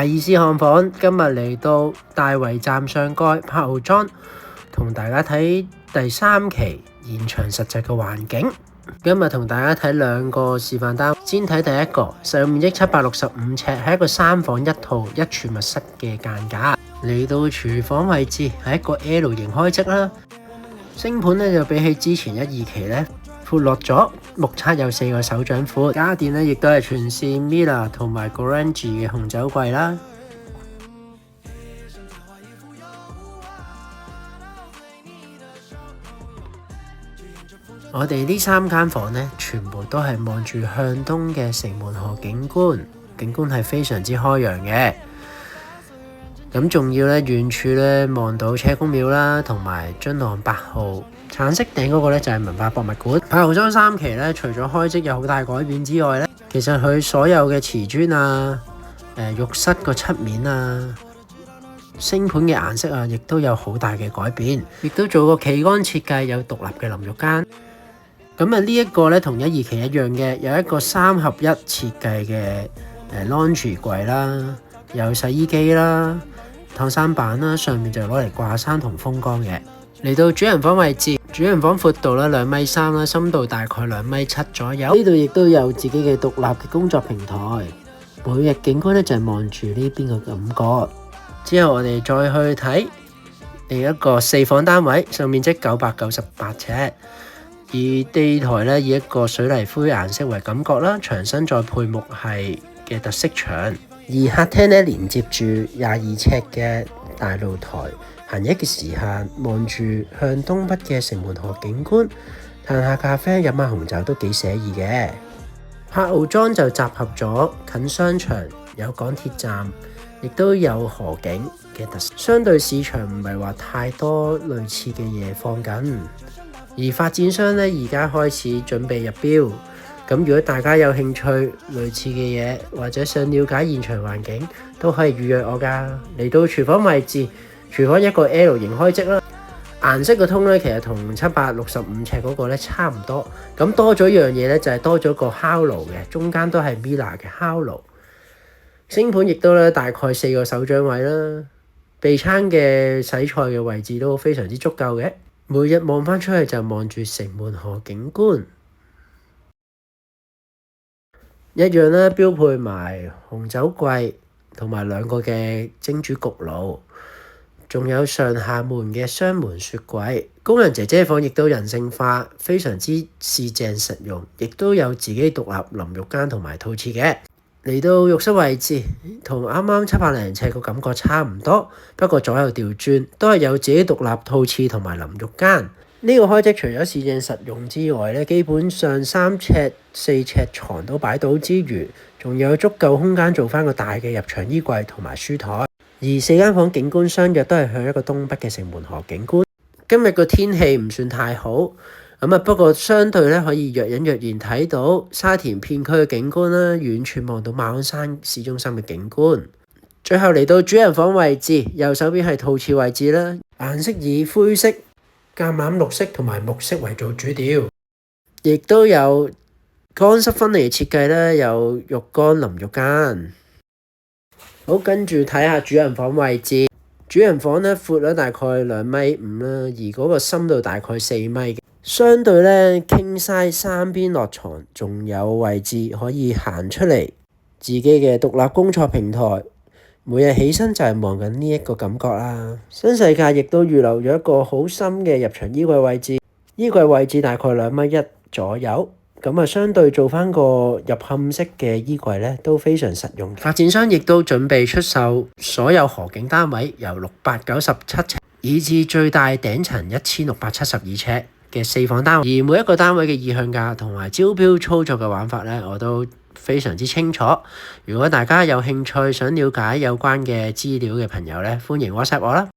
意思看房今日嚟到大圍站上蓋柏豪莊，同大家睇第3期現場實際嘅環境。今日同大家睇2個示範單位，先睇第一個，實用面積765尺，係一個3房1套1儲物室嘅間隔。嚟到廚房位置係一個 L 型開積啦，星盤咧就比起之前1、2期咧闊落咗，目測有4個手掌闊。家電咧亦都係全線 Miele 同埋 Granger 嘅紅酒櫃啦。我哋呢3間房咧，全部都係望住向東嘅城門河景觀，景觀係非常之開揚嘅。咁仲要咧，遠處咧望到車公廟啦，同埋津浪8號。橙色頂嗰個咧就係文化博物館。柏豪莊3期咧，除咗開積有好大改變之外咧，其實佢所有嘅瓷磚啊、浴室個漆面啊、星盤嘅顏色啊，亦都有好大嘅改變，亦都做過企缸設計，有獨立嘅淋浴間。咁啊，呢一個咧同1、2期一樣嘅，有一個3合1設計嘅laundry 櫃啦，有洗衣機啦、燙衫板啦，上面就攞嚟掛衫同風乾嘅。嚟到主人房位置，主人房闊度咧2.3米啦，深度大概2.7米左右。呢度亦都有自己嘅獨立嘅工作平台，每日景觀咧就係望住呢邊嘅感覺。之後我哋再去睇另一個4房單位，實用面積998尺，而地台咧以一個水泥灰顏色為感覺啦，牆身再配木係嘅特色牆，而客廳咧連接住22尺嘅大露台。閒日嘅時間望住向東北嘅城門河景觀，嘆下咖啡飲下紅酒都幾寫意嘅。柏豪莊就集合咗近商場、有港鐵站，亦都有河景嘅特色。相對市場唔係話太多類似嘅嘢放緊，而發展商咧而家開始準備入標。咁如果大家有興趣類似嘅嘢，或者想了解現場環境，都可以預約我㗎。嚟到廚房位置。廚房一個 L 型開積啦，顏色嘅通咧其實同765尺嗰個咧差唔多，咁多咗一樣嘢咧就係多咗個烤爐嘅，中間都係 Miele 嘅烤爐。星盤亦都咧大概4個手掌位啦，備餐嘅洗菜嘅位置都非常之足夠嘅。每日望翻出去就望住城門河景觀，一樣啦，標配埋紅酒櫃同埋2個嘅蒸煮焗爐。仲有上下門嘅雙門雪櫃，工人姐姐房亦都人性化，非常之四正實用，亦都有自己獨立淋浴間同埋套廁嘅。嚟到浴室位置，同啱啱700尺個感覺差唔多，不過左右調轉，都係有自己獨立套廁同埋淋浴間。呢個開積除咗四正實用之外咧，基本上3尺4尺床都擺到之餘，仲有足夠空間做翻個大嘅入場衣櫃同埋書台。而4間房景觀相約都係向一個東北嘅城門河景觀。今日個天氣唔算太好，不過相對咧可以若隱若現睇到沙田片區嘅景觀啦，遠處望到馬鞍山市中心嘅景觀。最後嚟到主人房位置，右手邊係套廁位置啦，顏色以灰色、橄欖綠色同埋木色為做主調，亦都有乾濕分離設計啦，有浴缸淋浴間。好，跟住睇下主人房位置。主人房咧闊咗大概2.5米啦，而嗰個深度大概4米，相對咧傾晒3邊落床，仲有位置可以行出嚟，自己嘅獨立工作平台。每日起身就係望緊呢一個感覺啦。新世界亦都預留咗一個好深嘅入場衣櫃位置，衣櫃位置大概2.1米左右。相對做翻個入嵌式嘅衣櫃咧，都非常實用。發展商亦都準備出售所有河景單位，由697尺以至最大頂層1672尺嘅4房單位。而每一個單位嘅意向價同埋招標操作嘅玩法咧，我都非常之清楚。如果大家有興趣想了解有關嘅資料嘅朋友咧，歡迎 WhatsApp 我啦。